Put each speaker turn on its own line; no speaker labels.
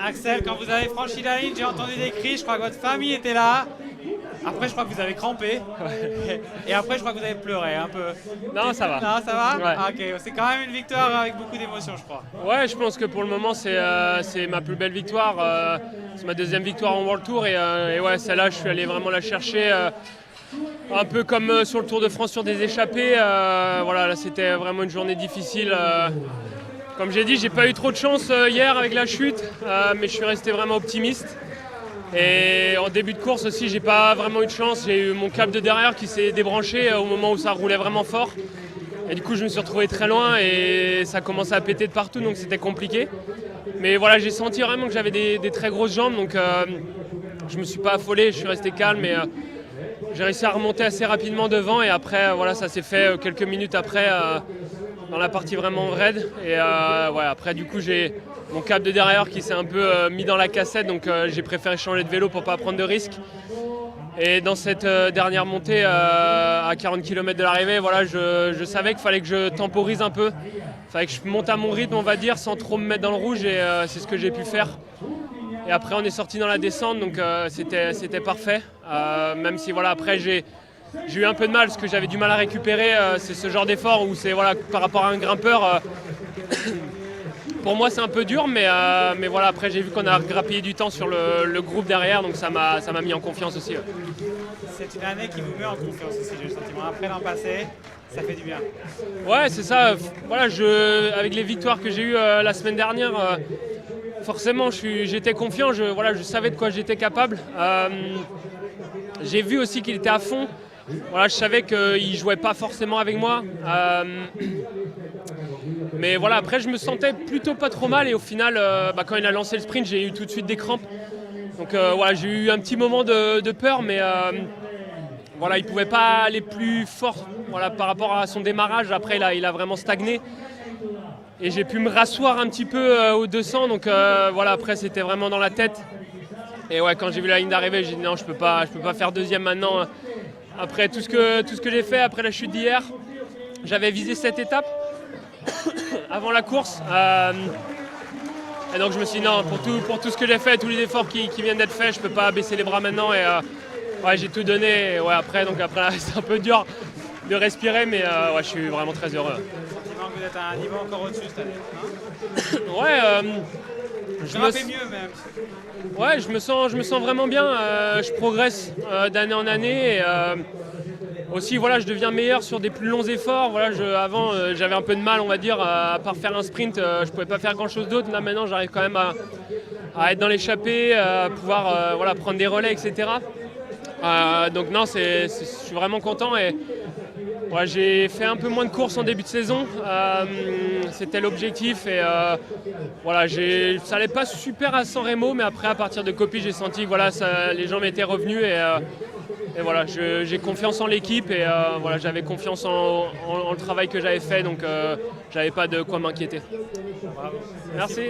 Axel, quand vous avez franchi la ligne, j'ai entendu des cris, je crois que votre famille était là. Après, je crois que vous avez crampé. Et après, je crois que vous avez pleuré un peu.
Non, ça va.
Non, ça va
Ouais.
Ah, ok, c'est quand même une victoire avec beaucoup d'émotion, je crois.
Ouais, je pense que pour le moment, c'est ma plus belle victoire. C'est ma deuxième victoire en World Tour. Et ouais, celle-là, je suis allé vraiment la chercher. Un peu comme sur le Tour de France sur des échappées. Voilà, là, c'était vraiment une journée difficile. Comme j'ai dit, j'ai pas eu trop de chance hier avec la chute, mais je suis resté vraiment optimiste. Et en début de course aussi, j'ai pas vraiment eu de chance. J'ai eu mon câble de derrière qui s'est débranché au moment où ça roulait vraiment fort. Et du coup, je me suis retrouvé très loin et ça commençait à péter de partout, donc c'était compliqué. Mais voilà, j'ai senti vraiment que j'avais des très grosses jambes, donc je me suis pas affolé, je suis resté calme et j'ai réussi à remonter assez rapidement devant. Et après, voilà, ça s'est fait quelques minutes après dans la partie vraiment raide. Et ouais, après, du coup, j'ai mon câble de derrière qui s'est un peu mis dans la cassette, donc j'ai préféré changer de vélo pour pas prendre de risques. Et dans cette dernière montée à 40 km de l'arrivée, voilà, je savais qu'il fallait que je temporise un peu. Il fallait que je monte à mon rythme, on va dire, sans trop me mettre dans le rouge, et c'est ce que j'ai pu faire. Et après, on est sorti dans la descente, donc c'était parfait. Même si voilà, après, j'ai eu un peu de mal, parce que j'avais du mal à récupérer. C'est ce genre d'effort où c'est voilà, par rapport à un grimpeur. Pour moi, c'est un peu dur, mais voilà, après, j'ai vu qu'on a grappillé du temps sur le groupe derrière, donc ça m'a mis en confiance aussi. Ouais.
C'est une année qui vous met en confiance aussi, j'ai le sentiment. Après l'an passé, ça fait du bien.
Ouais, c'est ça. Voilà, avec les victoires que j'ai eues la semaine dernière, forcément, j'étais confiant. Je savais de quoi j'étais capable. J'ai vu aussi qu'il était à fond. Voilà, je savais qu'il ne jouait pas forcément avec moi. Mais voilà, après, je me sentais plutôt pas trop mal. Et au final, quand il a lancé le sprint, j'ai eu tout de suite des crampes. Donc voilà, j'ai eu un petit moment de peur, mais voilà, il ne pouvait pas aller plus fort voilà, par rapport à son démarrage. Après, il a vraiment stagné. Et j'ai pu me rasseoir un petit peu au 200. Donc voilà, après, c'était vraiment dans la tête. Et ouais, quand j'ai vu la ligne d'arrivée, j'ai dit non, je peux pas faire deuxième maintenant. Après tout ce que j'ai fait après la chute d'hier, j'avais visé cette étape avant la course. Et donc je me suis dit non, pour tout ce que j'ai fait, tous les efforts qui viennent d'être faits, je peux pas baisser les bras maintenant. Et ouais, j'ai tout donné. Et ouais, après c'est un peu dur de respirer, mais ouais, je suis vraiment très heureux.
Sentiment que vous êtes à un niveau encore au-dessus cette année. Hein
Ouais.
Je me fais mieux même.
Ouais, je me sens vraiment bien. Je progresse d'année en année. Et, aussi, voilà, je deviens meilleur sur des plus longs efforts. Voilà, avant, j'avais un peu de mal, on va dire, à part faire un sprint. Je pouvais pas faire grand-chose d'autre. Là, maintenant, j'arrive quand même à être dans l'échappée, à pouvoir voilà, prendre des relais, etc. Donc non, je suis vraiment content. Et ouais, j'ai fait un peu moins de courses en début de saison. C'était l'objectif. Et voilà, ça allait pas super à San Remo, mais après, à partir de Coppi, j'ai senti que voilà, les gens m'étaient revenus. Et voilà, j'ai confiance en l'équipe et voilà, j'avais confiance en le travail que j'avais fait, donc j'avais pas de quoi m'inquiéter.
Bravo.
Merci.